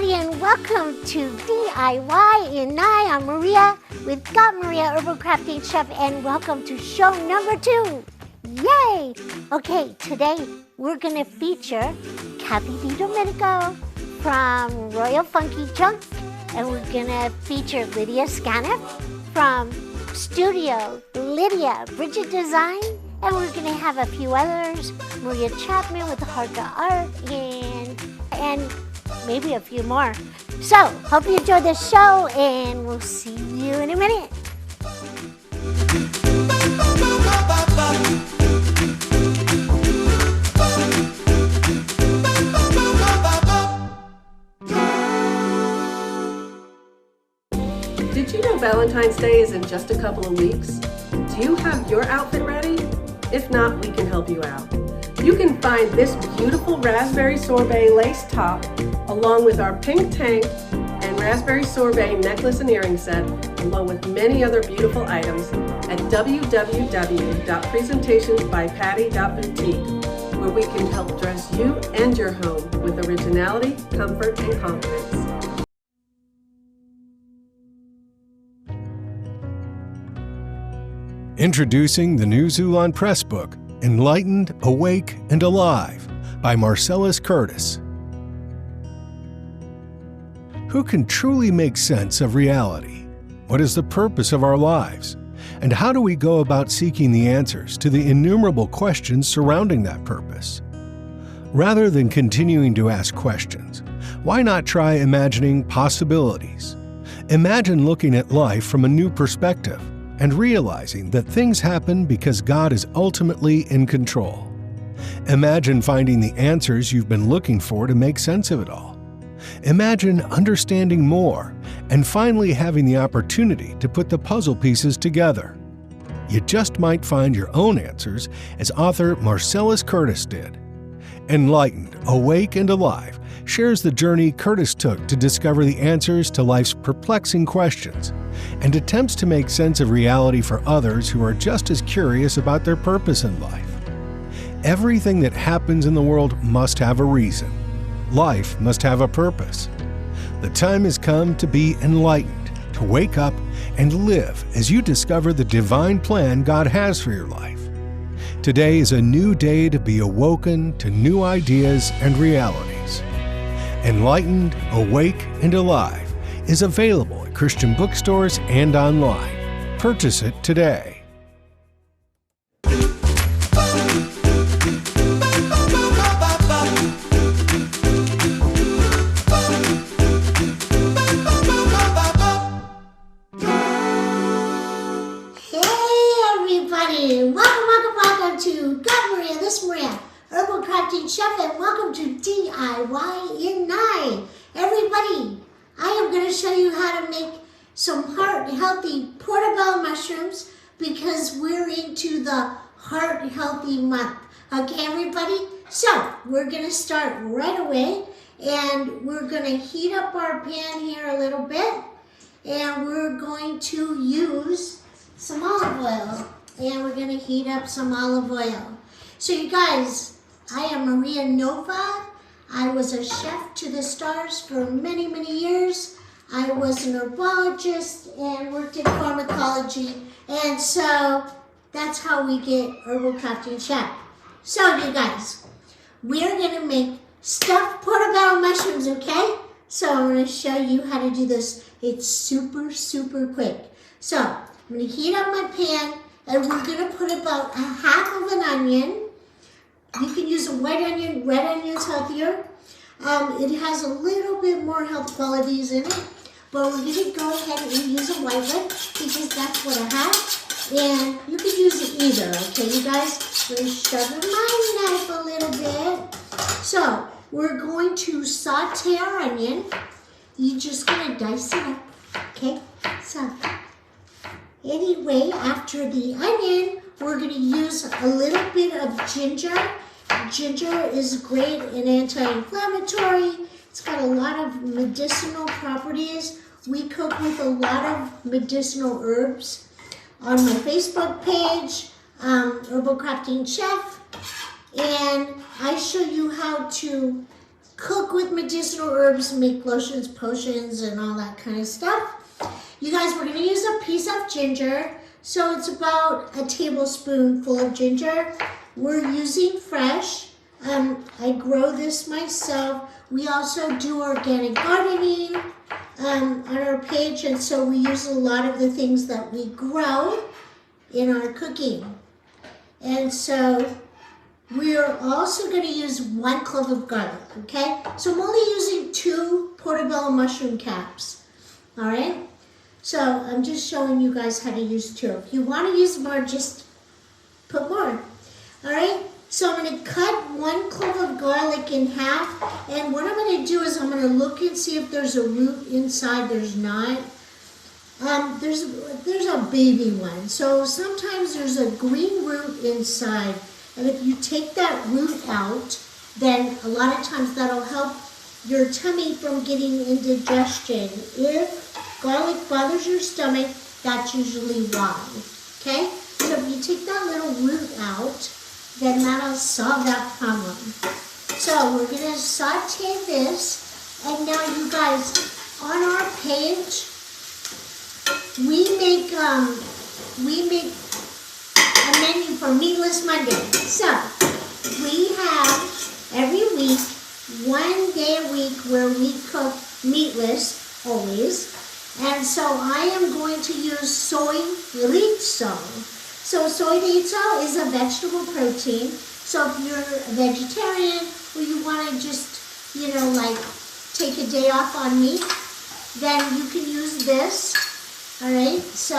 everybody, and welcome to DIY in Nye. I'm Maria with Got Maria Herbal Crafting Chef, and welcome to show number 2. Yay! Okay, today we're going to feature Kathy DiDomenico from Royal Funky Junk, and we're going to feature Lydia Scaniff from Studio Lydia Bridget Design, and we're going to have a few others, Maria Chapman with Heart to Art, and maybe a few more. So, hope you enjoyed the show, and we'll see you in a minute. Did you know Valentine's Day is in just a couple of weeks? Do you have your outfit ready? If not, we can help you out. You can find this beautiful raspberry sorbet lace top along with our pink tank and raspberry sorbet necklace and earring set, along with many other beautiful items at www.presentationsbypatty.boutique, where we can help dress you and your home with originality, comfort, and confidence. Introducing the new Xulon Press book, Enlightened, Awake, and Alive by Marcellus Curtis. Who can truly make sense of reality? What is the purpose of our lives? And how do we go about seeking the answers to the innumerable questions surrounding that purpose? Rather than continuing to ask questions, why not try imagining possibilities? Imagine looking at life from a new perspective and realizing that things happen because God is ultimately in control. Imagine finding the answers you've been looking for to make sense of it all. Imagine understanding more and finally having the opportunity to put the puzzle pieces together. You just might find your own answers, as author Marcellus Curtis did. Enlightened, Awake, and Alive shares the journey Curtis took to discover the answers to life's perplexing questions and attempts to make sense of reality for others who are just as curious about their purpose in life. Everything that happens in the world must have a reason. Life must have a purpose. The time has come to be enlightened, to wake up and live as you discover the divine plan God has for your life. Today is a new day to be awoken to new ideas and realities. Enlightened, Awake, and Alive is available at Christian bookstores and online. Purchase it today. Welcome to Got Maria, this Maria, Herbal Crafting Chef, and welcome to DIY in Nye. Everybody, I am going to show you how to make some heart-healthy portobello mushrooms because we're into the heart-healthy month. Okay, everybody? So, we're going to start right away, and we're going to heat up our pan here a little bit, and we're going to use some olive oil. And we're going to heat up some olive oil. So you guys, I am Maria Nova. I was a chef to the stars for many, many years. I was an herbologist and worked in pharmacology. And so that's how we get Herbal Crafting Chef. So you guys, we're going to make stuffed portobello mushrooms, okay? So I'm going to show you how to do this. It's super, super quick. So I'm going to heat up my pan. And we're going to put about a half of an onion. You can use a white onion. Red onion is healthier. It has a little bit more health qualities in it. But we're going to go ahead and use a white one because that's what I have. And you can use it either, okay, you guys? I'm going to sharpen my knife a little bit. So we're going to saute our onion. You're just going to dice it up, okay? So anyway, after the onion, we're going to use a little bit of ginger. Ginger is great and anti-inflammatory. It's got a lot of medicinal properties. We cook with a lot of medicinal herbs. On my Facebook page, Herbal Crafting Chef, and I show you how to cook with medicinal herbs, make lotions, potions, and all that kind of stuff. You guys, we're going to use a piece of ginger. So it's about a tablespoonful of ginger. We're using fresh. I grow this myself. We also do organic gardening on our page, and so we use a lot of the things that we grow in our cooking. And so we're also going to use 1 clove of garlic, okay? So I'm only using 2 portobello mushroom caps, all right? So I'm just showing you guys how to use 2. If you want to use more, just put more, all right? So I'm going to cut 1 clove of garlic in half, and what I'm going to do is I'm going to look and see if there's a root inside. There's not. There's a baby one. So sometimes there's a green root inside, and if you take that root out, then a lot of times that'll help your tummy from getting indigestion. If garlic bothers your stomach, that's usually why. Okay? So if you take that little root out, then that'll solve that problem. So we're going to saute this, and now you guys, on our page, we make a menu for Meatless Monday. So we have every week, 1 day a week where we cook meatless always. And so I am going to use soy chorizo. So soy chorizo is a vegetable protein. So if you're a vegetarian or you want to just, like take a day off on meat, then you can use this. All right, so,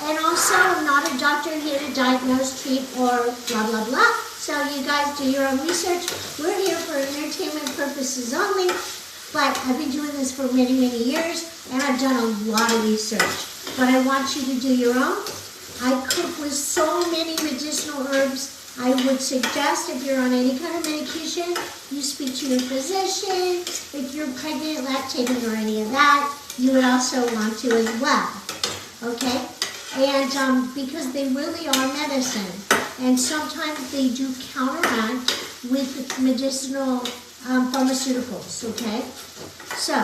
and also I'm not a doctor here to diagnose, treat, or blah, blah, blah. So you guys do your own research. We're here for entertainment purposes only, but I've been doing this for many, many years, and I've done a lot of research. But I want you to do your own. I cook with so many medicinal herbs. I would suggest if you're on any kind of medication, you speak to your physician. If you're pregnant, lactating, or any of that, you would also want to as well, okay? And because they really are medicine, and sometimes they do counteract with medicinal pharmaceuticals, okay? So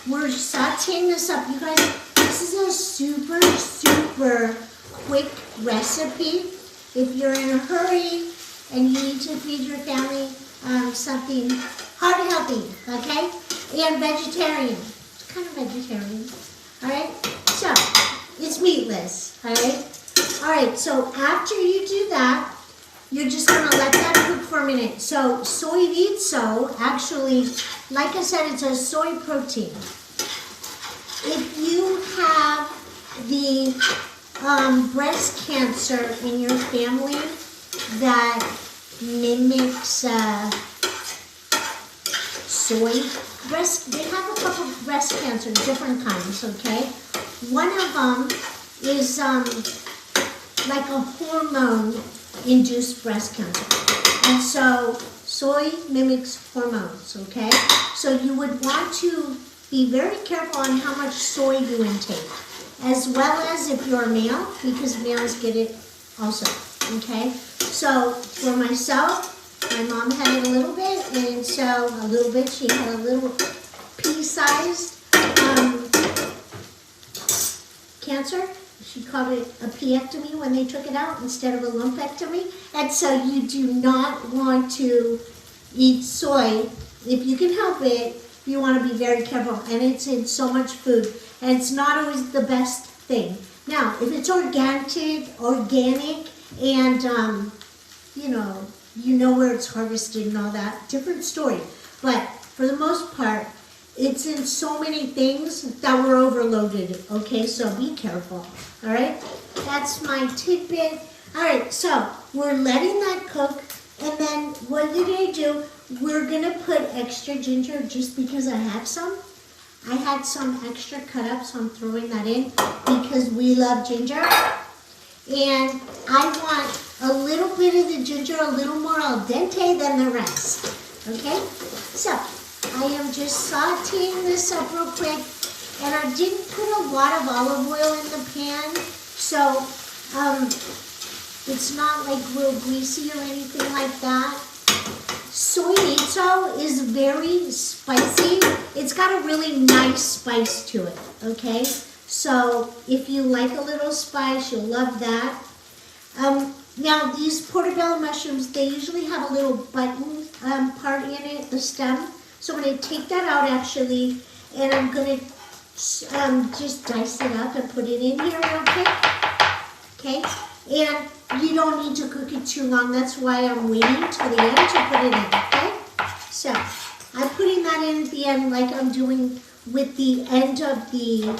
we're sauteing this up. You guys, this is a super, super quick recipe. If you're in a hurry and you need to feed your family something heart healthy, okay? And vegetarian. Kind of vegetarian, all right? So, it's meatless, all right? All right, so after you do that, you're just gonna let that cook for a minute. So, soy chorizo, actually, like I said, it's a soy protein. If you have the breast cancer in your family that mimics soy, they have a couple of breast cancer, different kinds, okay? One of them is like a hormone-induced breast cancer. And so soy mimics hormones, okay? So you would want to be very careful on how much soy you intake, as well as if you're a male, because males get it also, okay? So for myself, my mom had it a little bit, and so a little bit, she had a little pea-sized cancer. She called it a peectomy when they took it out instead of a lumpectomy. And so you do not want to eat soy. If you can help it, you want to be very careful. And it's in so much food, and it's not always the best thing. Now, if it's organic, and you know where it's harvested and all that, different story. But for the most part, it's in so many things that we're overloaded, okay? So be careful, all right? That's my tidbit. All right, so we're letting that cook, and then what you're gonna do, we're gonna put extra ginger just because I had some. I had some extra cut up, so I'm throwing that in because we love ginger. And I want a little bit of the ginger a little more al dente than the rest, okay? So I am just sauteing this up real quick, and I didn't put a lot of olive oil in the pan, so it's not like real greasy or anything like that. soy miso is very spicy. It's got a really nice spice to it, okay? So if you like a little spice, you'll love that. Now these portobello mushrooms, they usually have a little button part in it, the stem. So I'm going to take that out actually, and I'm going to just dice it up and put it in here real quick. Okay, and you don't need to cook it too long. That's why I'm waiting till the end to put it in, okay? So I'm putting that in at the end like I'm doing with the end of the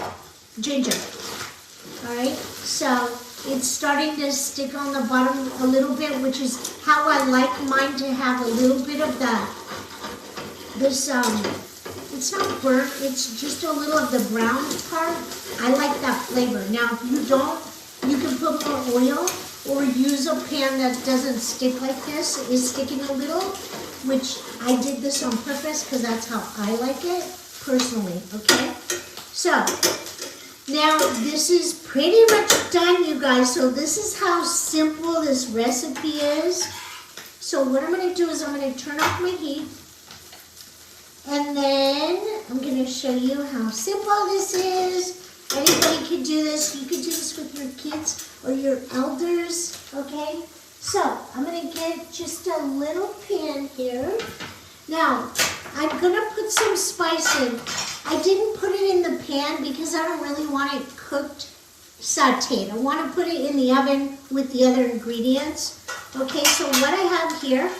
ginger. All right, so it's starting to stick on the bottom a little bit, which is how I like mine to have a little bit of this, it's not burnt, it's just a little of the brown part. I like that flavor. Now, if you don't, you can put more oil or use a pan that doesn't stick like this, is sticking a little, which I did this on purpose because that's how I like it personally, okay? So, now this is pretty much done, you guys. So this is how simple this recipe is. So what I'm going to do is I'm going to turn off my heat. And then I'm going to show you how simple this is. Anybody can do this. You can do this with your kids or your elders, okay? So I'm going to get just a little pan here. Now, I'm going to put some spice in. I didn't put it in the pan because I don't really want it cooked, sauteed. I want to put it in the oven with the other ingredients. Okay, so what I have here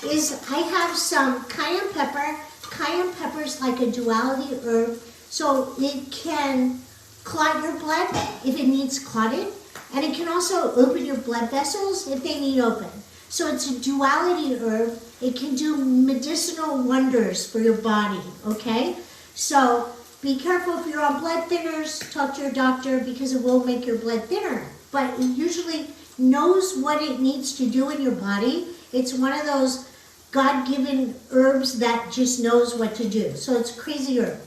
is I have some cayenne pepper. Cayenne pepper is like a duality herb, so it can clot your blood if it needs clotted, and it can also open your blood vessels if they need open. So it's a duality herb. It can do medicinal wonders for your body, okay? So be careful if you're on blood thinners, talk to your doctor because it will make your blood thinner. But it usually knows what it needs to do in your body. It's one of those God-given herbs that just knows what to do. So it's a crazy herb.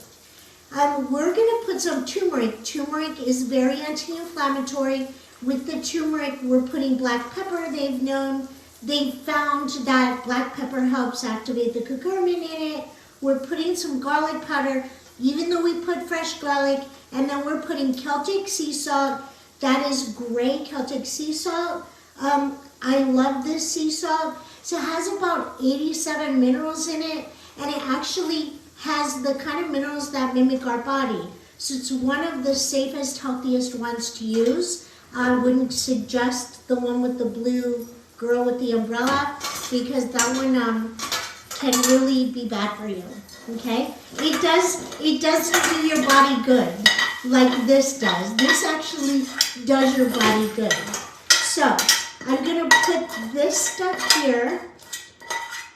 We're gonna put some turmeric. Turmeric is very anti-inflammatory. With the turmeric, we're putting black pepper. They've found that black pepper helps activate the curcumin in it. We're putting some garlic powder, even though we put fresh garlic, and then we're putting Celtic sea salt. That is gray Celtic sea salt. I love this sea salt. So it has about 87 minerals in it, and it actually has the kind of minerals that mimic our body. So it's one of the safest, healthiest ones to use. I wouldn't suggest the one with the blue girl with the umbrella because that one can really be bad for you, okay? It doesn't do your body good like this does. This actually does your body good. So I'm gonna put this stuff here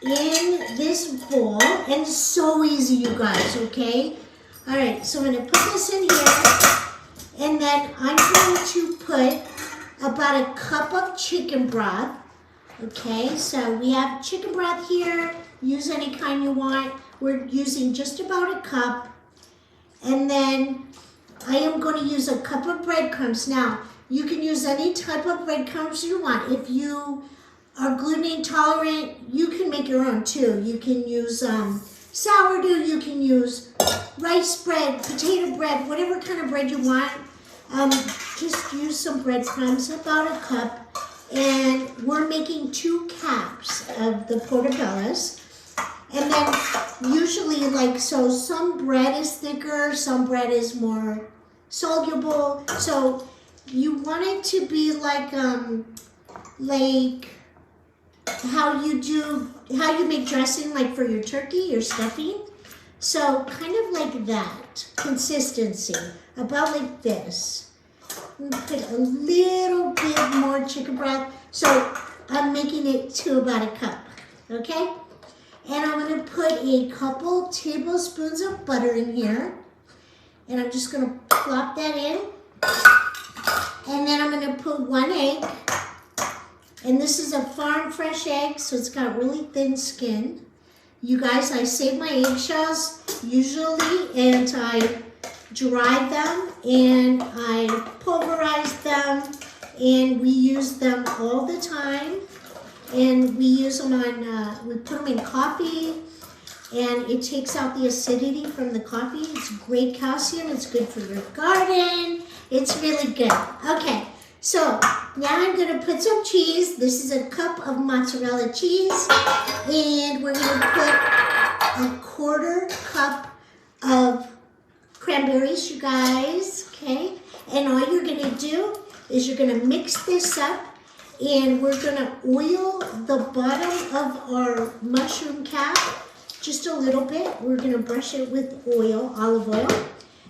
in this bowl, and it's so easy, you guys, okay? All right, so I'm gonna put this in here, and then I'm going to put about a cup of chicken broth. Okay, so we have chicken broth here. Use any kind you want. We're using just about a cup. And then I am going to use a cup of breadcrumbs. Now, you can use any type of breadcrumbs you want. If you are gluten intolerant, you can make your own too. You can use sourdough, you can use rice bread, potato bread, whatever kind of bread you want. Just use some breadcrumbs, about a cup. And we're making 2 caps of the portobellos. And then usually so some bread is thicker, some bread is more soluble. So you want it to be like how you make dressing like for your turkey, your stuffing. So kind of like that consistency, about like this. Put a little bit more chicken broth. So I'm making it to about a cup, okay? And I'm gonna put a couple tablespoons of butter in here. And I'm just gonna plop that in. And then I'm gonna put 1 egg. And this is a farm fresh egg, so it's got really thin skin. You guys, I save my eggshells usually, and I dry them, and I pulverize them, and we use them all the time. and we use them on, we put them in coffee, and it takes out the acidity from the coffee. It's great calcium. It's good for your garden. It's really good. Okay, so now I'm going to put some cheese. This is a cup of mozzarella cheese, and we're going to put a quarter cup of cranberries, you guys, okay? And all you're going to do is you're going to mix this up, and we're going to oil the bottom of our mushroom cap just a little bit. We're going to brush it with oil, olive oil,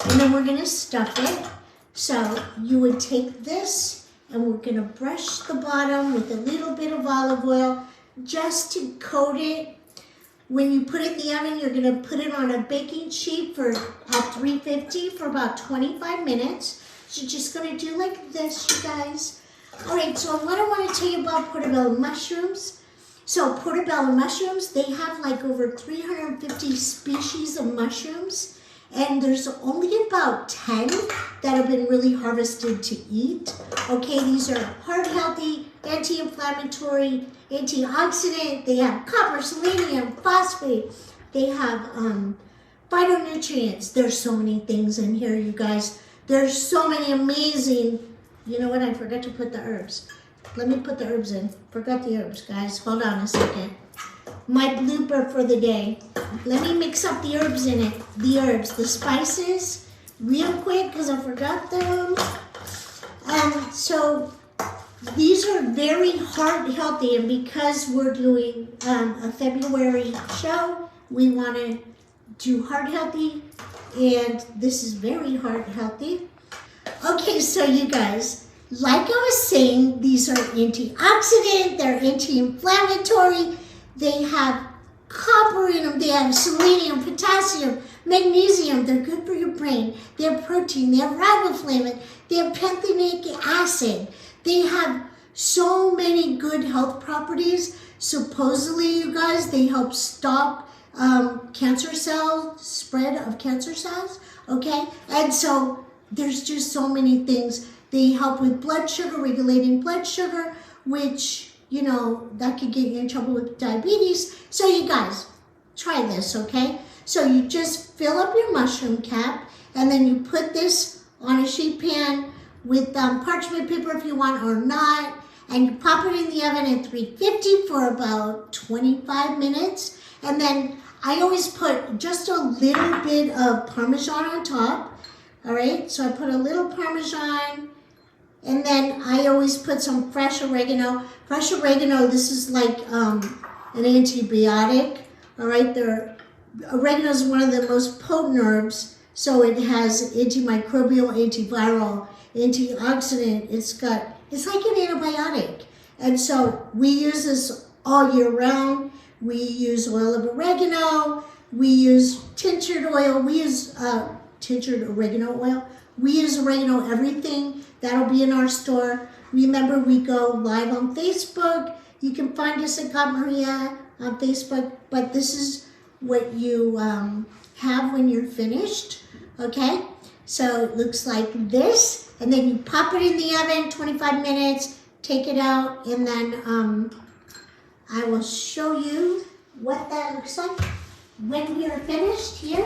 and then we're going to stuff it. So you would take this, and we're going to brush the bottom with a little bit of olive oil just to coat it. When you put it in the oven, you're going to put it on a baking sheet for at 350 for about 25 minutes. So you're just going to do like this, you guys. All right, so what I want to tell you about portobello mushrooms. So portobello mushrooms, they have like over 350 species of mushrooms, and there's only about 10 that have been really harvested to eat. Okay, these are heart healthy, anti-inflammatory, antioxidant. They have copper, selenium, phosphate. They have phytonutrients. There's so many things in here, you guys. There's so many amazing, you know what, I forgot to put the herbs. Let me put the herbs in. Forgot the herbs, guys. Hold on a second. My blooper for the day. Let me mix up the herbs in it. The herbs, the spices, real quick because I forgot them. So these are very heart healthy, and because we're doing a February show, we want to do heart healthy, and this is very heart healthy. Okay, so you guys, like I was saying, these are antioxidant, they're anti-inflammatory, they have copper in them, they have selenium, potassium, magnesium, they're good for your brain, they have protein, they have riboflavin, they have pantothenic acid, they have so many good health properties. Supposedly, you guys, they help stop cancer cell spread of cancer cells, okay? And so there's just so many things. They help with blood sugar, regulating blood sugar, which, you know, that could get you in trouble with diabetes. So you guys, try this, okay? So you just fill up your mushroom cap, and then you put this on a sheet pan with parchment paper if you want or not, and you pop it in the oven at 350 for about 25 minutes. And then I always put just a little bit of Parmesan on top. All right, so I put a little Parmesan, and then I always put some fresh oregano. Fresh oregano, this is like an antibiotic. All right, oregano is one of the most potent herbs, so it has antimicrobial, antiviral, antioxidant. It's like an antibiotic. And so we use this all year round. We use oil of oregano. We use tinctured oil. We use tinctured oregano oil. We use oregano everything. That'll be in our store. Remember, we go live on Facebook. You can find us at God Maria on Facebook, but this is what you have when you're finished, okay? So it looks like this, and then you pop it in the oven, 25 minutes, take it out, and then I will show you what that looks like when we are finished here.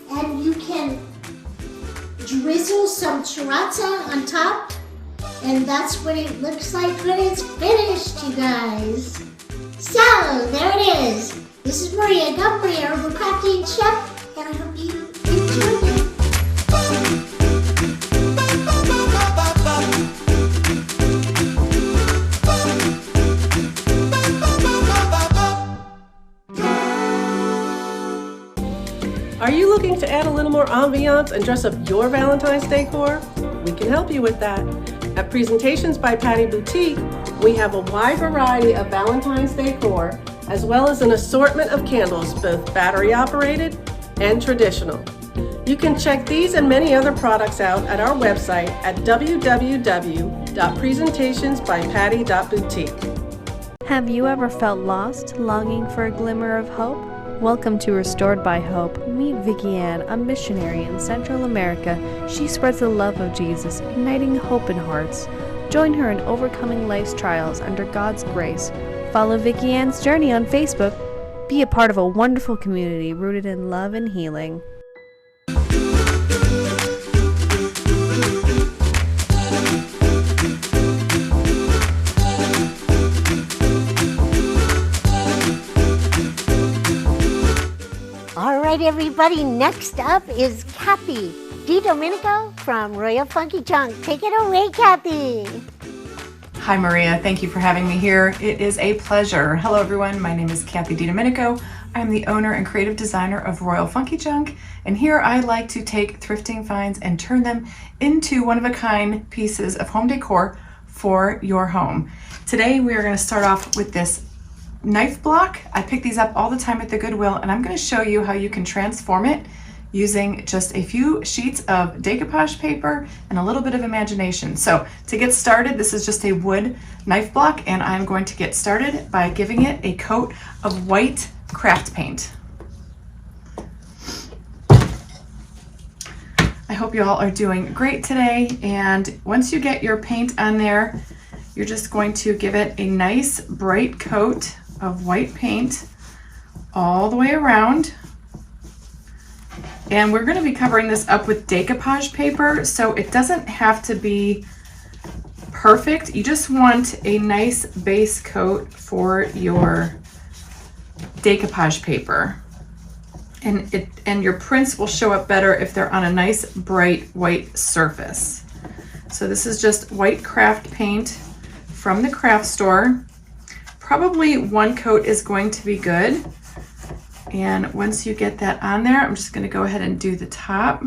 And you can drizzle some sriracha on top, and that's what it looks like when it's finished, you guys. So, there it is. This is Maria, God Maria, Herbal Crafting Chef, and I hope you enjoy it. Are you looking to add a little more ambiance and dress up your Valentine's decor? We can help you with that. At Presentations by Patty Boutique, we have a wide variety of Valentine's decor, as well as an assortment of candles, both battery operated and traditional. You can check these and many other products out at our website at www.presentationsbypatty.boutique. Have you ever felt lost, longing for a glimmer of hope? Welcome to Restored by Hope. Meet Vicki Ann, a missionary in Central America. She spreads the love of Jesus, igniting hope in hearts. Join her in overcoming life's trials under God's grace. Follow Vicky Ann's Journey on Facebook. Be a part of a wonderful community rooted in love and healing. All right, everybody, next up is Kathy DiDomenico from Royal Funky Junk. Take it away, Kathy. Hi Maria, thank you for having me here. It is a pleasure. Hello everyone, my name is Kathy DiDomenico. I'm the owner and creative designer of Royal Funky Junk, and here I like to take thrifting finds and turn them into one-of-a-kind pieces of home decor for your home. Today we are going to start off with this knife block. I pick these up all the time at the Goodwill, and I'm going to show you how you can transform it using just a few sheets of decoupage paper and a little bit of imagination. So to get started, this is just a wood knife block, and I'm going to get started by giving it a coat of white craft paint. I hope you all are doing great today, and once you get your paint on there, you're just going to give it a nice bright coat of white paint all the way around. And we're going to be covering this up with decoupage paper, so it doesn't have to be perfect. You just want a nice base coat for your decoupage paper. And your prints will show up better if they're on a nice bright white surface. So this is just white craft paint from the craft store. Probably one coat is going to be good. And once you get that on there, I'm just going to go ahead and do the top.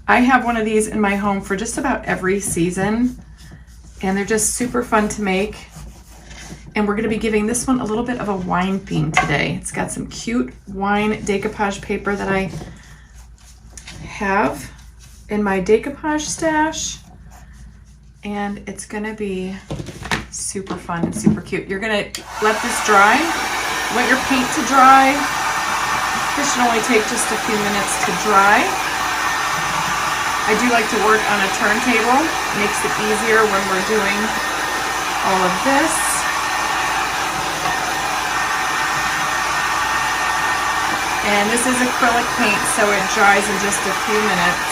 I have one of these in my home for just about every season, and they're just super fun to make. And we're going to be giving this one a little bit of a wine theme today. It's got some cute wine decoupage paper that I have in my decoupage stash, and it's going to be super fun and super cute. You're going to let this dry. Want your paint to dry. This should only take just a few minutes to dry. I do like to work on a turntable. It makes it easier when we're doing all of this. And this is acrylic paint, so it dries in just a few minutes.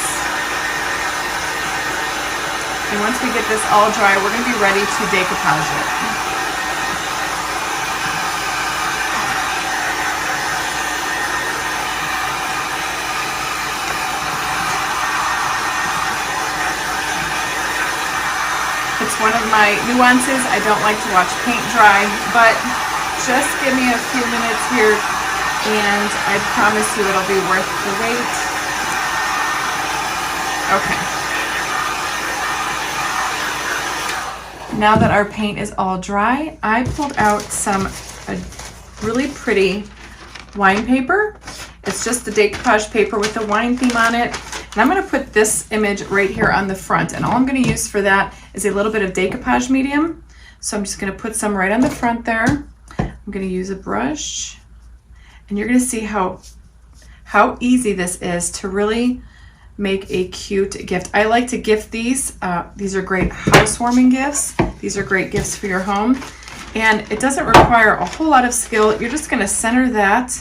And once we get this all dry, we're going to be ready to decoupage it. It's one of my nuances. I don't like to watch paint dry, but just give me a few minutes here and I promise you it'll be worth the wait. Okay. Now that our paint is all dry, I pulled out some really pretty wine paper. It's just the decoupage paper with the wine theme on it. And I'm going to put this image right here on the front, and all I'm going to use for that is a little bit of decoupage medium. So I'm just going to put some right on the front there. I'm going to use a brush, and you're going to see how easy this is to really make a cute gift. I like to gift these. These are great housewarming gifts. These are great gifts for your home, and it doesn't require a whole lot of skill. You're just going to center that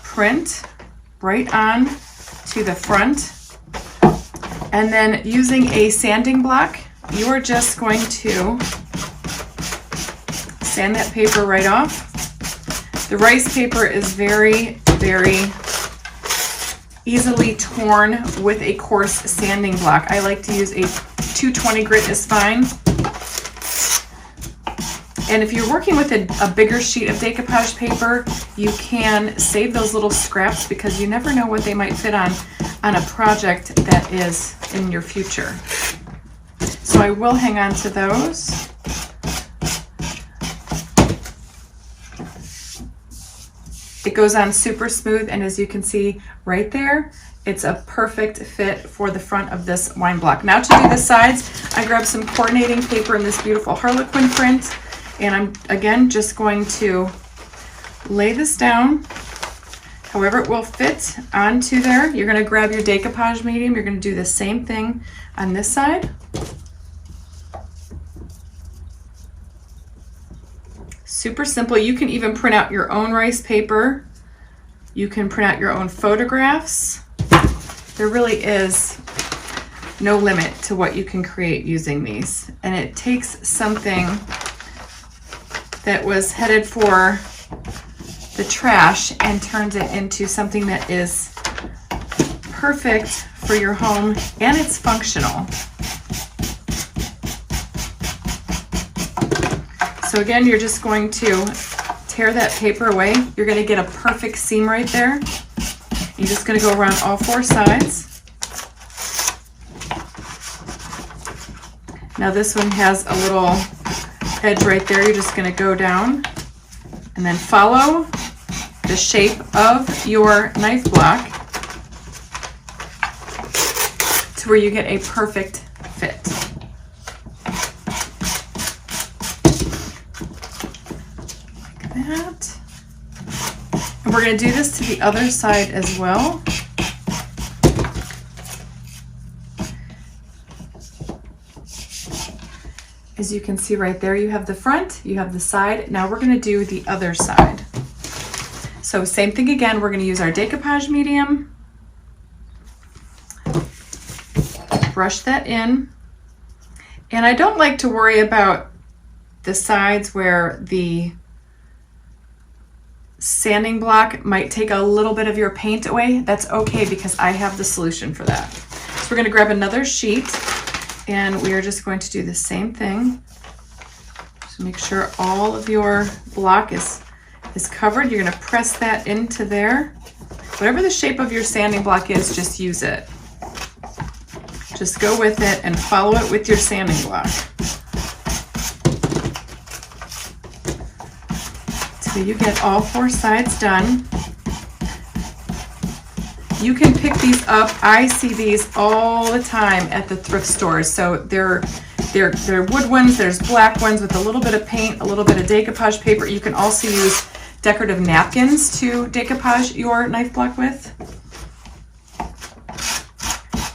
print right on to the front. And then using a sanding block, you are just going to sand that paper right off. The rice paper is very, very easily torn with a coarse sanding block. I like to use a 220 grit is fine. And if you're working with a bigger sheet of decoupage paper, you can save those little scraps because you never know what they might fit on a project that is in your future. So I will hang on to those. It goes on super smooth, and as you can see right there, it's a perfect fit for the front of this wine block. Now to do the sides, I grabbed some coordinating paper in this beautiful Harlequin print, and I'm again just going to lay this down however it will fit onto there. You're going to grab your decoupage medium. You're going to do the same thing on this side. Super simple. You can even print out your own rice paper. You can print out your own photographs. There really is no limit to what you can create using these. And it takes something that was headed for the trash and turns it into something that is perfect for your home, and it's functional. So again, you're just going to tear that paper away. You're going to get a perfect seam right there. You're just going to go around all 4 sides. Now this one has a little edge right there. You're just going to go down and then follow the shape of your knife block to where you get a perfect fit. Like that. And we're going to do this to the other side as well. As you can see right there, you have the front, you have the side. Now we're going to do the other side. So same thing again, we're going to use our decoupage medium. Brush that in. And I don't like to worry about the sides where the sanding block might take a little bit of your paint away. That's okay because I have the solution for that. So we're going to grab another sheet. And we are just going to do the same thing. Just make sure all of your block is covered. You're going to press that into there. Whatever the shape of your sanding block is, just use it. Just go with it and follow it with your sanding block. Till you get all 4 sides done. You can pick these up. I see these all the time at the thrift stores. So they're wood ones, there's black ones with a little bit of paint, a little bit of decoupage paper. You can also use decorative napkins to decoupage your knife block with.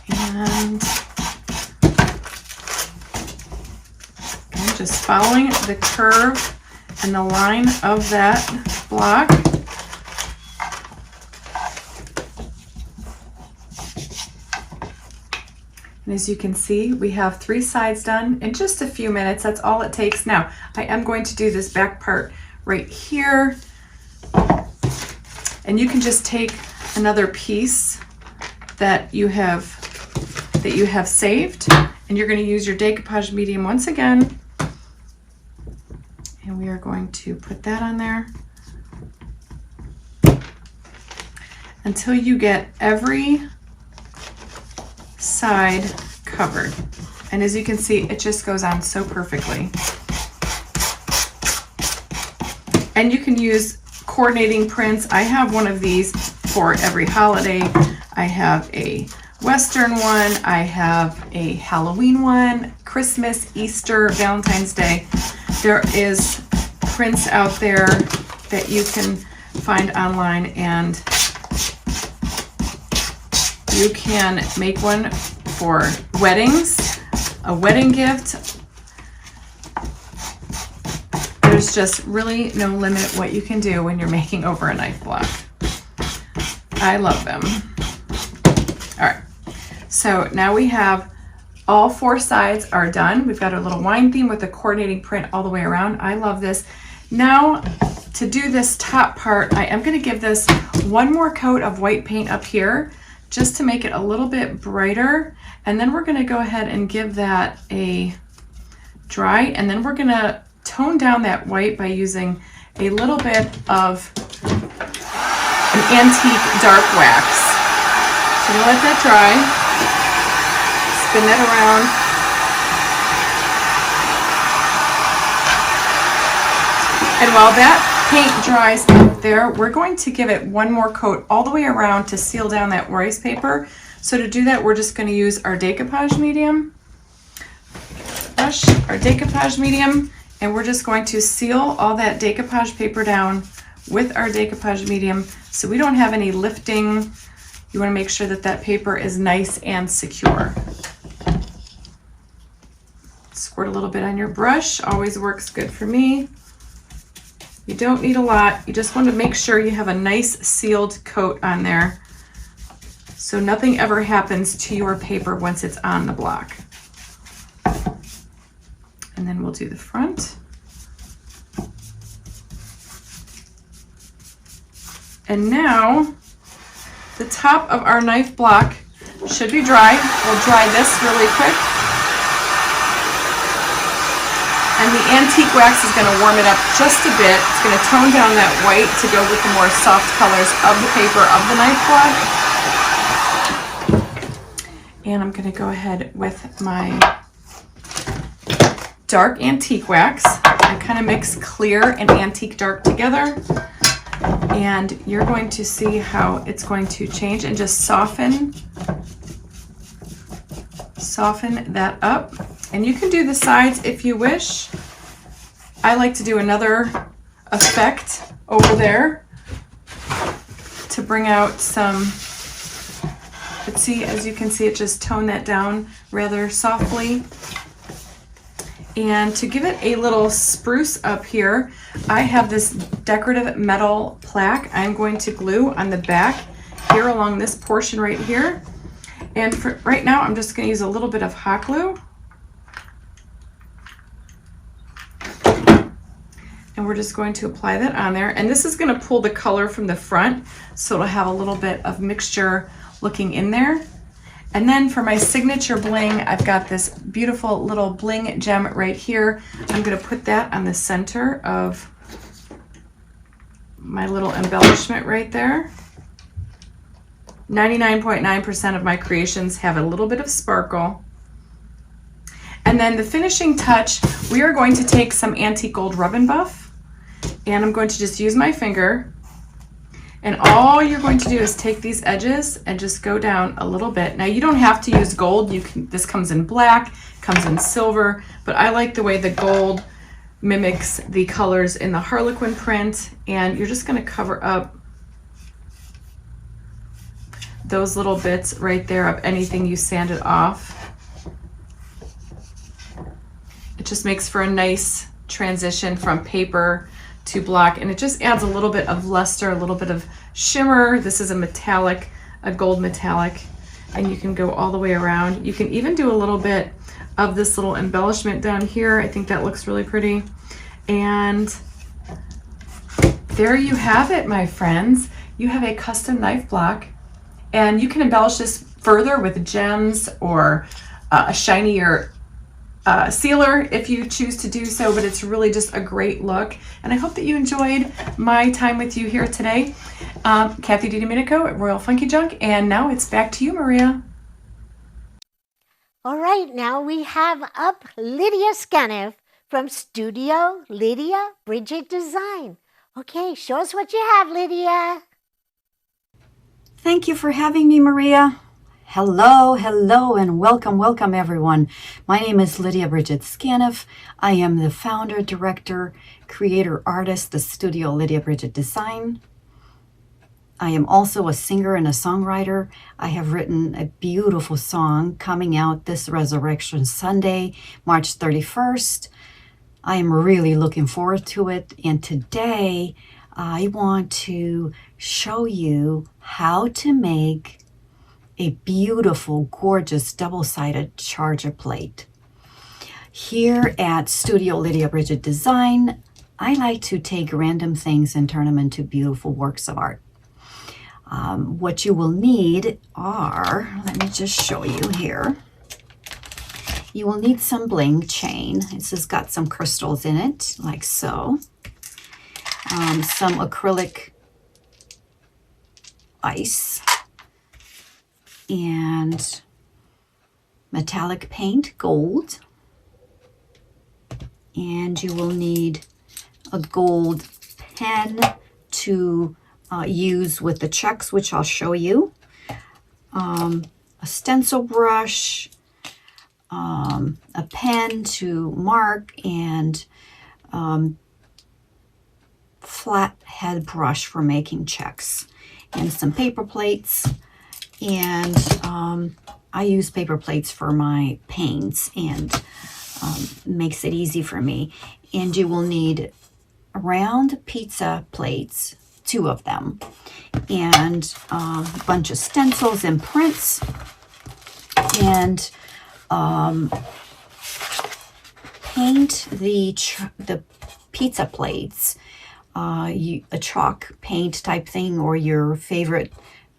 And I'm just following the curve and the line of that block. And as you can see, we have 3 sides done in just a few minutes. That's all it takes. Now, I am going to do this back part right here. And you can just take another piece that you have saved, and you're going to use your decoupage medium once again. And we are going to put that on there until you get every side covered. And as you can see, it just goes on so perfectly. And you can use coordinating prints. I have one of these for every holiday. I have a Western one, I have a Halloween one, Christmas, Easter, Valentine's Day. There is prints out there that you can find online, and you can make one for weddings, a wedding gift. There's just really no limit what you can do when you're making over a knife block. I love them. All right, so now we have all 4 sides are done. We've got a little wine theme with a coordinating print all the way around. I love this. Now, to do this top part, I am going to give this one more coat of white paint up here, just to make it a little bit brighter. And then we're going to go ahead and give that a dry, and then we're going to tone down that white by using a little bit of an antique dark wax. So I'm going to let that dry, spin that around. And while that paint dries up there, we're going to give it one more coat all the way around to seal down that rice paper. So to do that, we're just going to use our decoupage medium, brush our decoupage medium, and we're just going to seal all that decoupage paper down with our decoupage medium so we don't have any lifting. You want to make sure that that paper is nice and secure. Squirt a little bit on your brush, always works good for me. You don't need a lot. You just want to make sure you have a nice sealed coat on there so nothing ever happens to your paper once it's on the block. And then we'll do the front. And now the top of our knife block should be dry. We'll dry this really quick. And the antique wax is going to warm it up just a bit. It's going to tone down that white to go with the more soft colors of the paper of the knife block. And I'm going to go ahead with my dark antique wax. I kind of mix clear and antique dark together. And you're going to see how it's going to change and just soften that up. And you can do the sides if you wish. I like to do another effect over there to bring out some, but see, as you can see, it just toned that down rather softly. And to give it a little spruce up here, I have this decorative metal plaque I'm going to glue on the back here along this portion right here. And for right now, I'm just going to use a little bit of hot glue. And we're just going to apply that on there. And this is going to pull the color from the front, so it'll have a little bit of mixture looking in there. And then for my signature bling, I've got this beautiful little bling gem right here. I'm going to put that on the center of my little embellishment right there. 99.9% of my creations have a little bit of sparkle. And then the finishing touch, we are going to take some antique gold rub and buff, and I'm going to just use my finger. And all you're going to do is take these edges and just go down a little bit. Now you don't have to use gold. You can. This comes in black, comes in silver, but I like the way the gold mimics the colors in the Harlequin print. And you're just going to cover up those little bits right there of anything you sanded off. It just makes for a nice transition from paper to block, and it just adds a little bit of luster, a little bit of shimmer. This is a metallic, a gold metallic, and you can go all the way around. You can even do a little bit of this little embellishment down here. I think that looks really pretty. And there you have it, my friends. You have a custom knife block, and you can embellish this further with gems or a shinier sealer if you choose to do so, but it's really just a great look. And I hope that you enjoyed my time with you here today. Kathy DiDomenico at Royal Funky Junk, and now it's back to you, Maria. All right, now we have up Lydia Scaniff from Studio Lydia Bridget Design. Okay, show us what you have, Lydia. Thank you for having me, Maria. Hello, hello, and welcome everyone. My name is Lydia Bridget Scaniff. I am the founder, director, creator, artist of Studio Lydia Bridget Design. I am also a singer and a songwriter. I have written a beautiful song coming out this Resurrection Sunday, March 31st. I am really looking forward to it. And today I want to show you how to make a beautiful, gorgeous, double-sided charger plate. Here at Studio Lydia Bridget Design, I like to take random things and turn them into beautiful works of art. What you will need are, let me just show you here. You will need some bling chain. This has got some crystals in it, like so. Some acrylic ice. And metallic paint, gold. And you will need a gold pen to use with the checks, which I'll show you. A stencil brush, a pen to mark, and flat head brush for making checks, and some paper plates. And I use paper plates for my paints, and makes it easy for me. And you will need round pizza plates, 2 of them, and a bunch of stencils and prints, and paint the pizza plates, a chalk paint type thing, or your favorite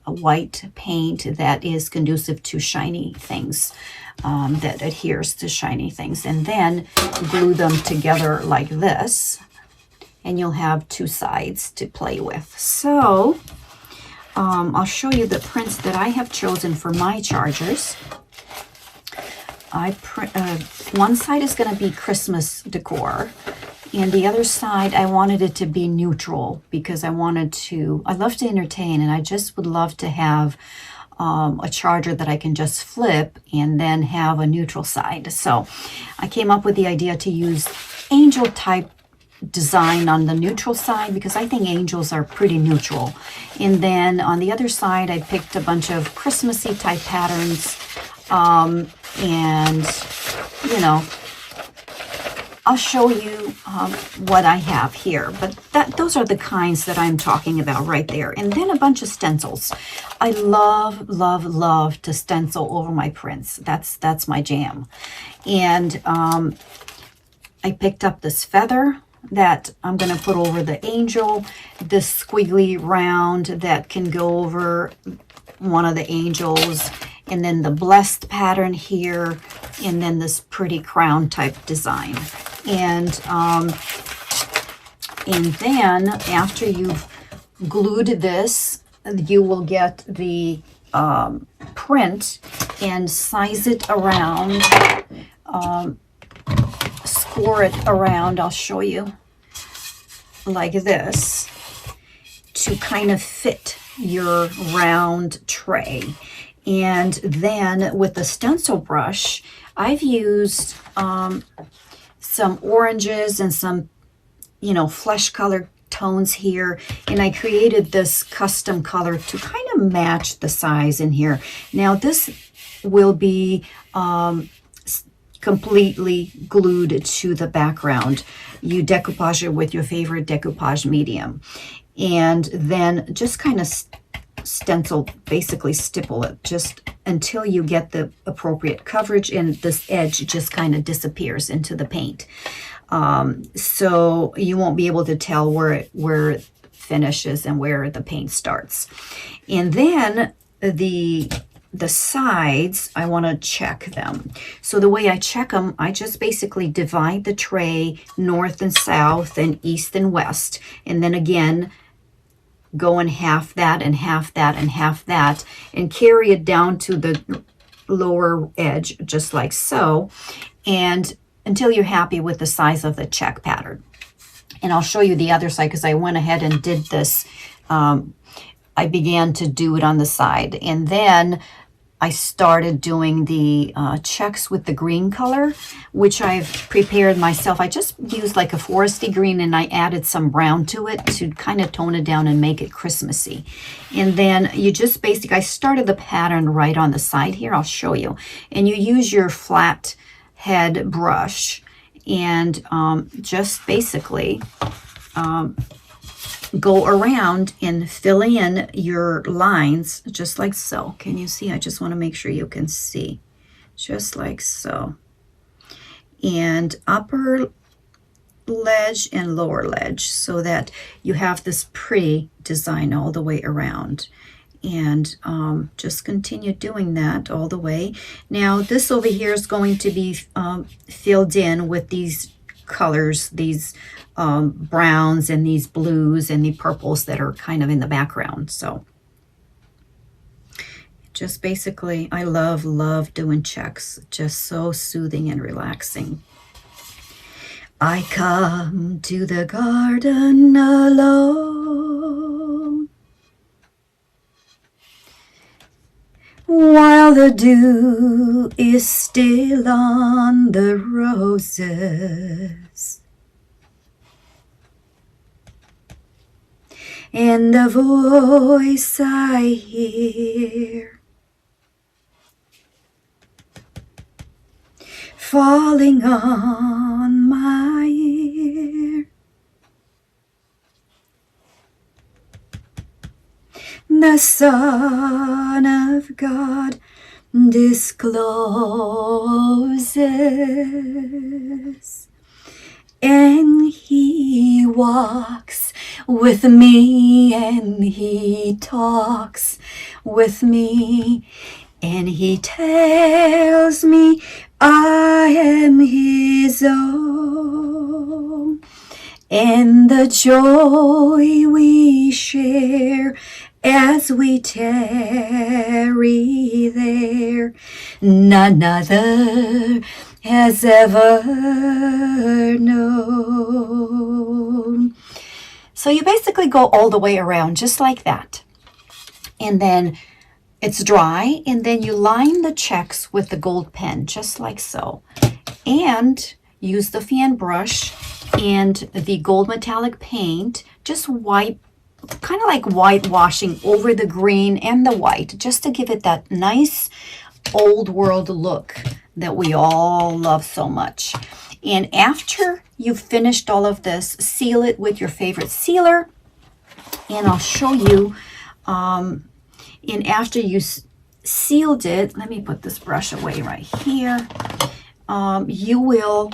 white paint that is conducive to shiny things, that adheres to shiny things, and then glue them together like this, and you'll have 2 sides to play with. So I'll show you the prints that I have chosen for my chargers. One side is going to be Christmas decor, and the other side I wanted it to be neutral because I love to entertain, and I just would love to have a charger that I can just flip and then have a neutral side. So I came up with the idea to use angel type design on the neutral side because I think angels are pretty neutral. And then on the other side, I picked a bunch of Christmassy type patterns. And, you know, I'll show you what I have here, but those are the kinds that I'm talking about right there. And then a bunch of stencils. I love, love, love to stencil over my prints. That's my jam. And I picked up this feather that I'm going to put over the angel, this squiggly round that can go over one of the angels, and then the blessed pattern here, and then this pretty crown type design. And then after you've glued this, you will get the print and size it around, score it around, I'll show you, like this, to kind of fit your round tray. And then with the stencil brush, I've used some oranges and some, flesh color tones here, and I created this custom color to kind of match the size in here. Now this will be completely glued to the background. You decoupage it with your favorite decoupage medium, and then just kind of stencil, basically stipple it just until you get the appropriate coverage, and this edge just kind of disappears into the paint. So you won't be able to tell where it finishes and where the paint starts. And then the sides, I want to check them. So the way I check them, I just basically divide the tray north and south and east and west, and then again go in half that and half that and half that, and carry it down to the lower edge just like so, and until you're happy with the size of the check pattern. And I'll show you the other side because I went ahead and did this. I began to do it on the side, and then I started doing the checks with the green color, which I've prepared myself. I just used like a foresty green, and I added some brown to it to kind of tone it down and make it Christmassy. And then you just basically, I started the pattern right on the side here. I'll show you. And you use your flat head brush and just basically go around and fill in your lines just like so. Can you see? I just want to make sure you can see. Just like so. And upper ledge and lower ledge, so that you have this pretty design all the way around. And just continue doing that all the way. Now this over here is going to be filled in with these colors, these browns and these blues and the purples that are kind of in the background. So just basically, I love doing checks. Just so soothing and relaxing. I come to the garden alone, while the dew is still on the roses, and the voice I hear falling on my ear the Son of God discloses. And he walks with me, and he talks with me, and he tells me I am his own. And the joy we share as we tarry there, none other has ever known. So you basically go all the way around just like that. And then it's dry, and then you line the checks with the gold pen, just like so. And use the fan brush and the gold metallic paint. Just wipe, kind of like whitewashing over the green and the white, just to give it that nice old world look that we all love so much. And after you've finished all of this, seal it with your favorite sealer. And I'll show you, and after you sealed it, let me put this brush away right here. You will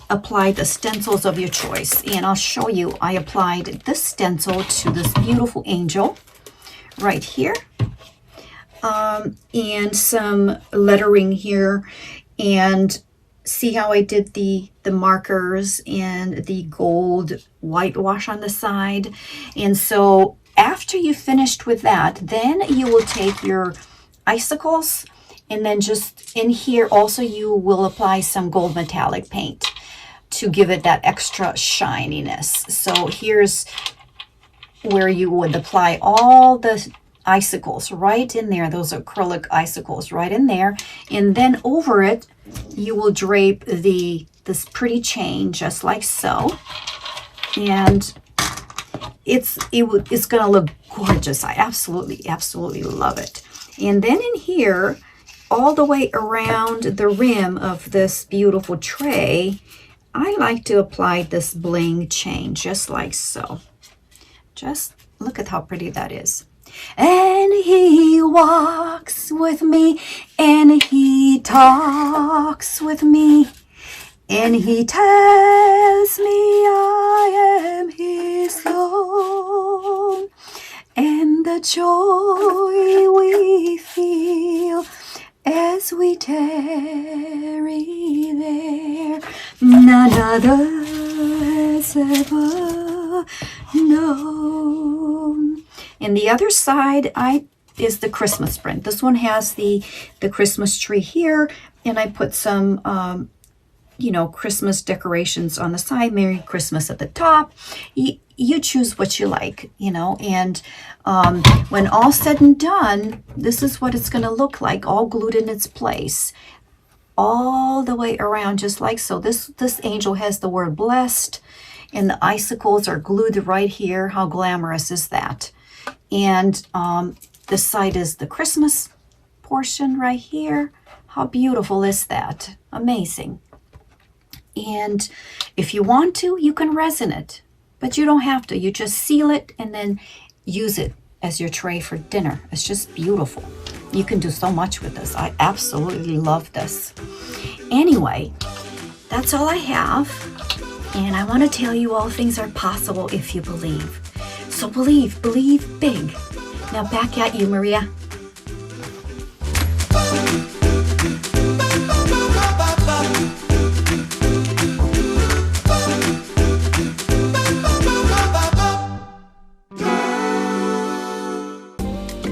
apply the stencils of your choice. And I'll show you, I applied this stencil to this beautiful angel right here. And some lettering here, and see how I did the markers and the gold whitewash on the side. And so after you finished with that, then you will take your icicles, and then just in here also you will apply some gold metallic paint to give it that extra shininess. So here's where you would apply all the icicles right in there, those acrylic icicles right in there, and then over it you will drape this pretty chain just like so, and it's gonna look gorgeous. I absolutely love it. And then in here, all the way around the rim of this beautiful tray, I like to apply this bling chain just like so. Just look at how pretty that is. And he walks with me, and he talks with me, and he tells me I am his own. And the joy we feel as we tarry there, none other has ever known. And the other side is the Christmas print. This one has the Christmas tree here, and I put some Christmas decorations on the side, Merry Christmas at the top. You choose what you like, and when all said and done, this is what it's going to look like, all glued in its place, all the way around, just like so. This angel has the word blessed, and the icicles are glued right here. How glamorous is that? And this side is the Christmas portion right here. How beautiful is that? Amazing. And if you want to, you can resin it, but you don't have to. You just seal it and then use it as your tray for dinner. It's just beautiful. You can do so much with this. I absolutely love this. Anyway, that's all I have. And I want to tell you, all things are possible if you believe. So believe big. Now back at you, Maria.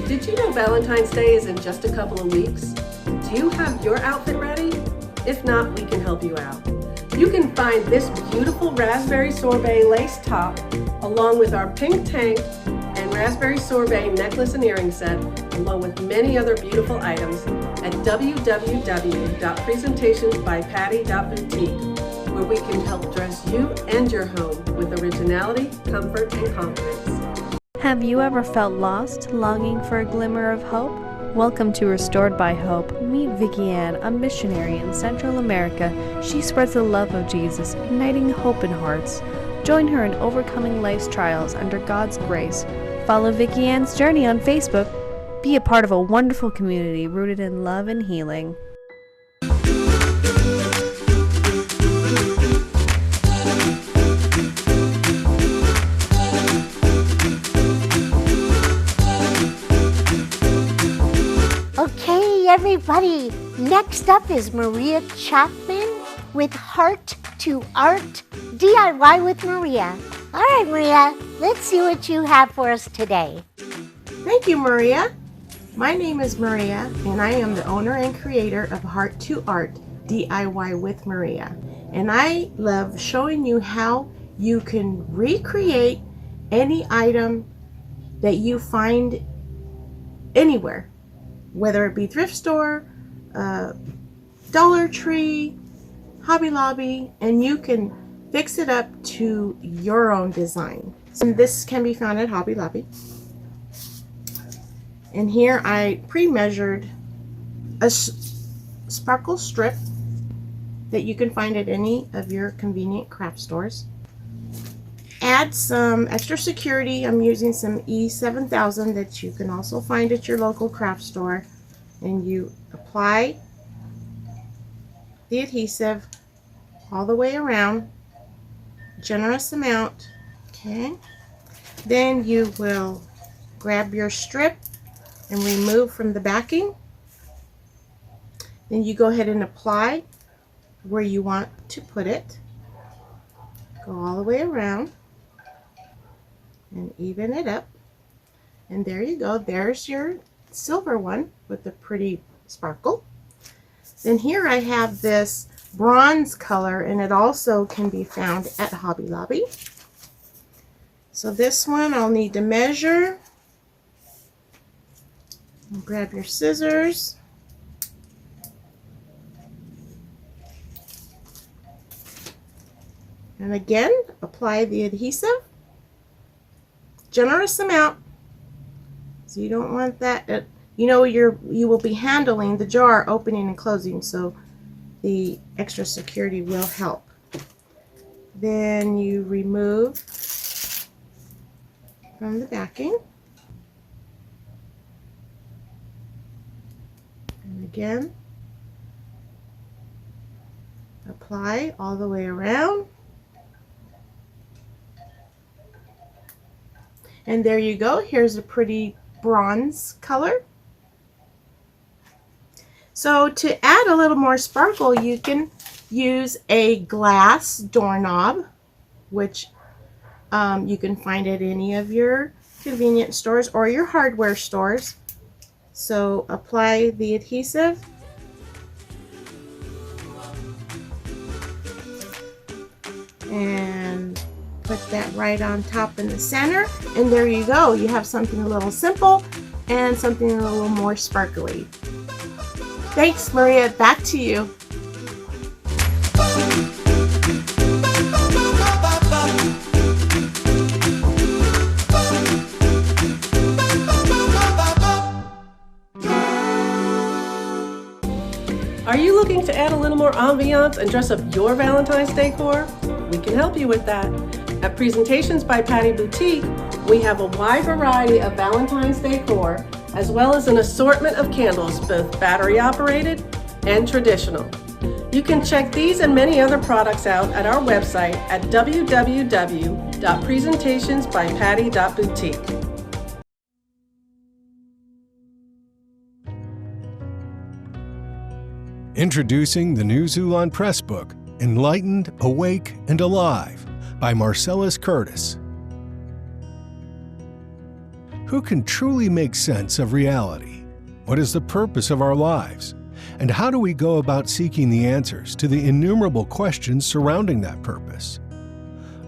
Did you know Valentine's Day is in just a couple of weeks? Do you have your outfit ready? If not, we can help you out. You can find this beautiful raspberry sorbet lace top along with our pink tank and raspberry sorbet necklace and earring set, along with many other beautiful items at www.presentationsbypatty.boutique, where we can help dress you and your home with originality, comfort, and confidence. Have you ever felt lost, longing for a glimmer of hope? Welcome to Restored by Hope. Meet Vicki Ann, a missionary in Central America. She spreads the love of Jesus, igniting hope in hearts. Join her in overcoming life's trials under God's grace. Follow Vicky Ann's Journey on Facebook. Be a part of a wonderful community rooted in love and healing. Okay, everybody. Next up is Maria Chapman with Heart to Art DIY with Maria. All right, Maria, let's see what you have for us today. Thank you, Maria. My name is Maria, and I am the owner and creator of Heart to Art DIY with Maria. And I love showing you how you can recreate any item that you find anywhere, whether it be thrift store, Dollar Tree, Hobby Lobby, and you can fix it up to your own design. And this can be found at Hobby Lobby. And here I pre-measured a sparkle strip that you can find at any of your convenient craft stores. Add some extra security. I'm using some E7000 that you can also find at your local craft store. And you apply the adhesive all the way around, generous amount. Okay, then you will grab your strip and remove from the backing. Then you go ahead and apply where you want to put it. Go all the way around and even it up, and there you go. There's your silver one with the pretty sparkle. Then here I have this bronze color, and it also can be found at Hobby Lobby. So this one I'll need to measure. Grab your scissors. And again, apply the adhesive. Generous amount. So you don't want that, you know, you will be handling the jar opening and closing, so the extra security will help. Then you remove from the backing. And again, apply all the way around. And there you go. Here's a pretty bronze color. So to add a little more sparkle, you can use a glass doorknob, which you can find at any of your convenience stores or your hardware stores. So apply the adhesive. And put that right on top in the center, and there you go. You have something a little simple and something a little more sparkly. Thanks, Maria. Back to you. Are you looking to add a little more ambiance and dress up your Valentine's decor? We can help you with that. At Presentations by Patty Boutique, we have a wide variety of Valentine's decor, as well as an assortment of candles, both battery operated and traditional. You can check these and many other products out at our website at www.presentationsbypatty.boutique. Introducing the new Xulon Press book, Enlightened, Awake, and Alive by Marcellus Curtis. Who can truly make sense of reality? What is the purpose of our lives? And how do we go about seeking the answers to the innumerable questions surrounding that purpose?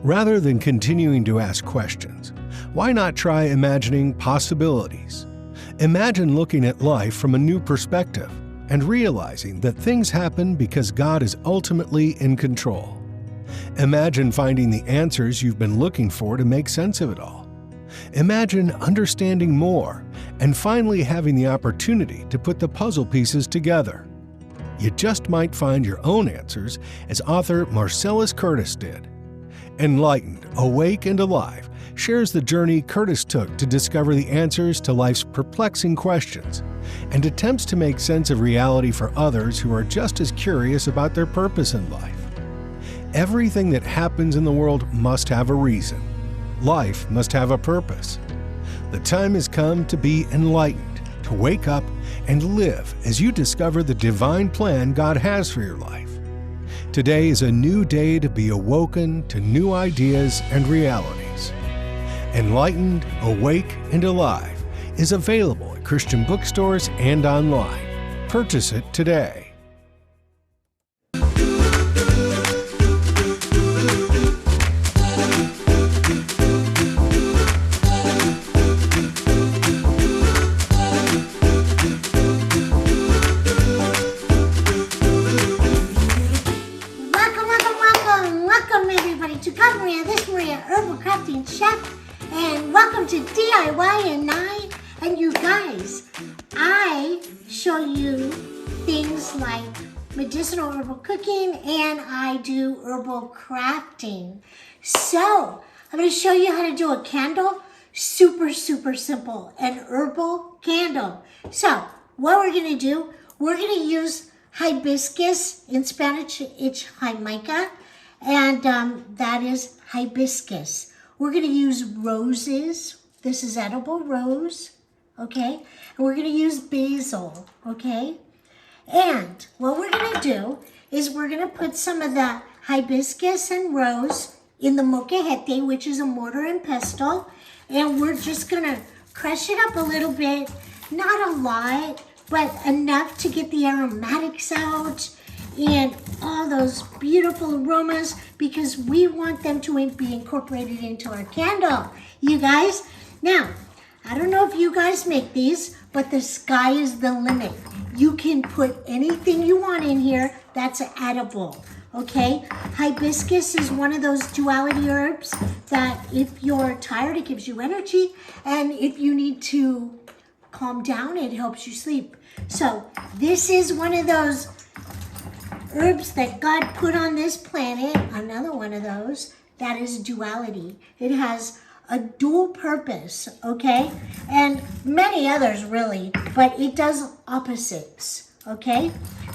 Rather than continuing to ask questions, why not try imagining possibilities? Imagine looking at life from a new perspective and realizing that things happen because God is ultimately in control. Imagine finding the answers you've been looking for to make sense of it all. Imagine understanding more and finally having the opportunity to put the puzzle pieces together. You just might find your own answers, as author Marcellus Curtis did. Enlightened, Awake, and Alive shares the journey Curtis took to discover the answers to life's perplexing questions and attempts to make sense of reality for others who are just as curious about their purpose in life. Everything that happens in the world must have a reason. Life must have a purpose. The time has come to be enlightened, to wake up and live as you discover the divine plan God has for your life. Today is a new day to be awoken to new ideas and realities. Enlightened, Awake, and Alive is available at Christian bookstores and online. Purchase it today. Welcome everybody to God Maria, this Maria, Herbal Crafting Chef, and welcome to DIY and 9. And you guys, I show you things like medicinal herbal cooking and I do herbal crafting. So I'm going to show you how to do a candle. Super simple, an herbal candle. So what we're going to do, we're going to use hibiscus. In Spanish it's jamaica, and that is hibiscus. We're going to use roses. This is edible rose, okay? And we're going to use basil, okay? And what we're going to do is we're going to put some of the hibiscus and rose in the molcajete, which is a mortar and pestle, and we're just going to crush it up a little bit, not a lot, but enough to get the aromatics out and all those beautiful aromas, because we want them to be incorporated into our candle, you guys. Now, I don't know if you guys make these, but the sky is the limit. You can put anything you want in here that's edible, okay? Hibiscus is one of those duality herbs that if you're tired, it gives you energy, and if you need to calm down, it helps you sleep. So this is one of those herbs that God put on this planet, another one of those, that is duality. It has a dual purpose, okay? And many others really, but it does opposites, okay?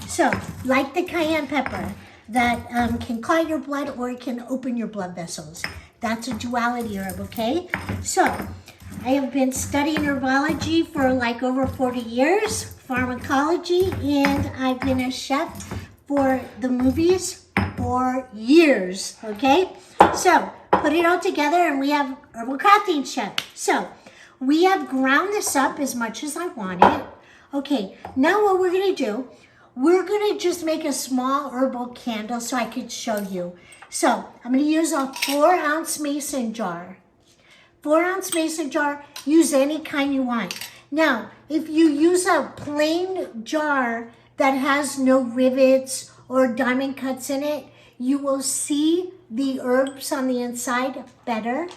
So, like the cayenne pepper that can clot your blood or it can open your blood vessels. That's a duality herb, okay? So, I have been studying herbology for like over 40 years, pharmacology, and I've been a chef for the movies for years, okay? So, put it all together and we have Herbal Crafting Chef. So, we have ground this up as much as I want it. Okay, now what we're gonna do, we're gonna just make a small herbal candle so I could show you. So, I'm gonna use a 4-ounce mason jar. 4-ounce mason jar, use any kind you want. Now, if you use a plain jar that has no rivets or diamond cuts in it, you will see the herbs on the inside better.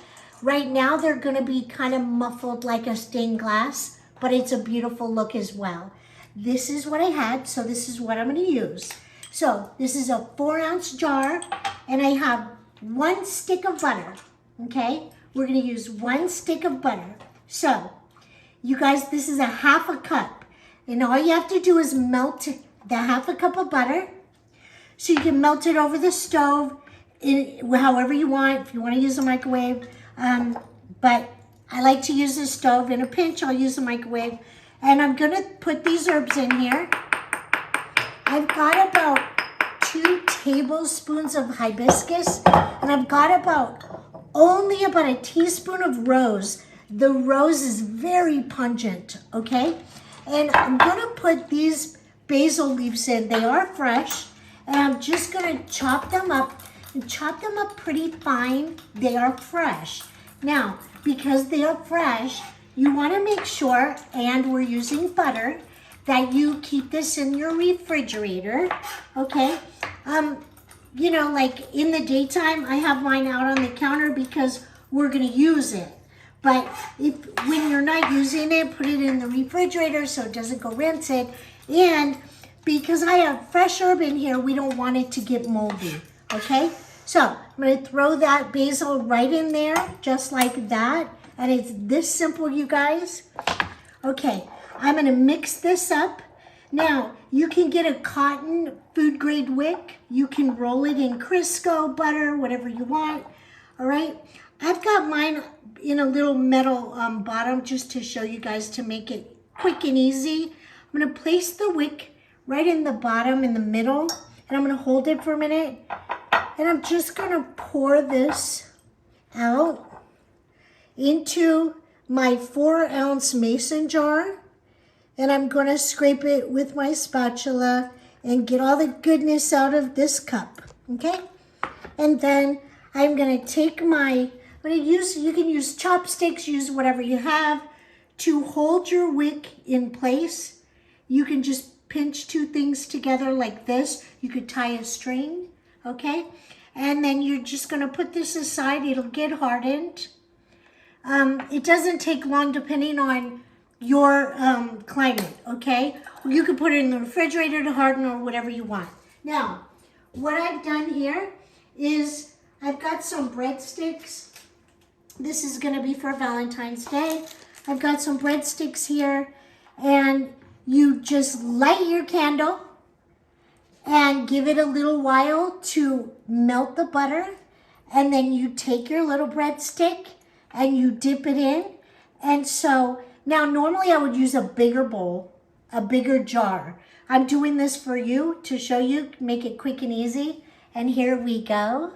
Right now, they're gonna be kind of muffled like a stained glass, but it's a beautiful look as well. This is what I had, so this is what I'm gonna use. So this is a 4-ounce jar, and I have 1 stick of butter, okay? We're gonna use 1 stick of butter. So, you guys, this is a 1/2 cup. And all you have to do is melt the 1/2 cup of butter. So you can melt it over the stove, however you want, if you want to use a microwave. But I like to use the stove. In a pinch, I'll use the microwave. And I'm going to put these herbs in here. I've got about 2 tablespoons of hibiscus, and I've got only about a teaspoon of rose. The rose is very pungent, okay? And I'm going to put these basil leaves in. They are fresh. And I'm just going to chop them up and chop them up pretty fine. They are fresh. Now, because they are fresh, you want to make sure, and we're using butter, that you keep this in your refrigerator, okay? You know, like in the daytime, I have mine out on the counter because we're going to use it. But when you're not using it, put it in the refrigerator so it doesn't go rancid. And because I have fresh herb in here, we don't want it to get moldy, okay? So I'm going to throw that basil right in there, just like that. And it's this simple, you guys. Okay, I'm going to mix this up. Now, you can get a cotton food grade wick. You can roll it in Crisco, butter, whatever you want. All right, I've got mine in a little metal bottom just to show you guys to make it quick and easy. I'm going to place the wick right in the bottom in the middle, and I'm going to hold it for a minute. And I'm just going to pour this out into my 4-ounce mason jar. And I'm going to scrape it with my spatula and get all the goodness out of this cup, okay? And then I'm going to take you can use chopsticks, use whatever you have to hold your wick in place. You can just pinch two things together like this. You could tie a string, okay? And then you're just going to put this aside. It'll get hardened. It doesn't take long depending on your climate, okay? You could put it in the refrigerator to harden or whatever you want. Now, what I've done here is I've got some breadsticks. This is going to be for Valentine's Day. I've got some breadsticks here, and you just light your candle and give it a little while to melt the butter, and then you take your little breadstick and you dip it in. And so now normally I would use a bigger bowl, a bigger jar. I'm doing this for you to show you, make it quick and easy. And here we go.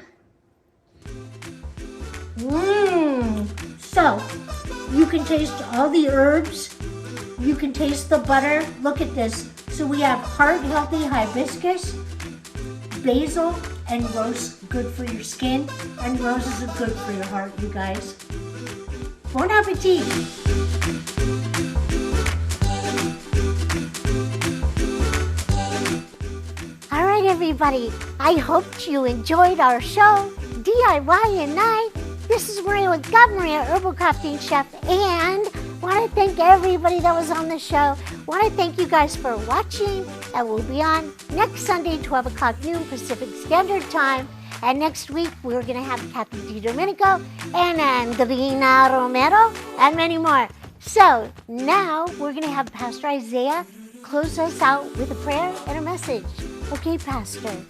So you can taste all the herbs. You can taste the butter. Look at this. So we have heart-healthy hibiscus, basil, and rose, good for your skin. And roses are good for your heart, you guys. Bon appetit! All right, everybody. I hope you enjoyed our show, DIY at Night. This is Maria with God Maria, Herbal Crafting Chef, and want to thank everybody that was on the show. Want to thank you guys for watching, and we'll be on next Sunday, 12 o'clock noon Pacific Standard Time. And next week, we're going to have Kathy DiDomenico and Andrina Romero and many more. So now we're going to have Pastor Isaiah close us out with a prayer and a message. Okay, Pastor.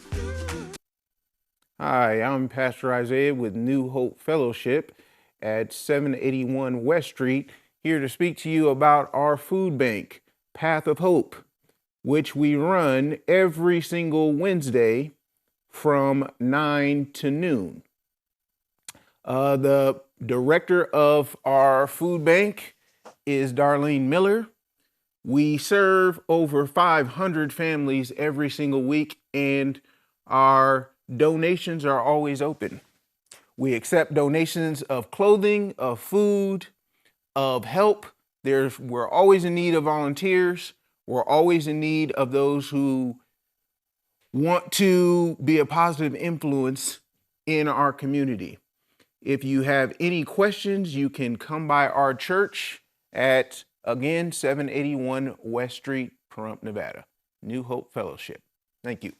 Hi, I'm Pastor Isaiah with New Hope Fellowship at 781 West Street, here to speak to you about our food bank, Path of Hope, which we run every single Wednesday from 9 to noon. The director of our food bank is Darlene Miller. We serve over 500 families every single week, and our donations are always open. We accept donations of clothing, of food, of help. We're always in need of volunteers. We're always in need of those who want to be a positive influence in our community. If you have any questions, you can come by our church at, again, 781 West Street, Pahrump, Nevada. New Hope Fellowship. Thank you.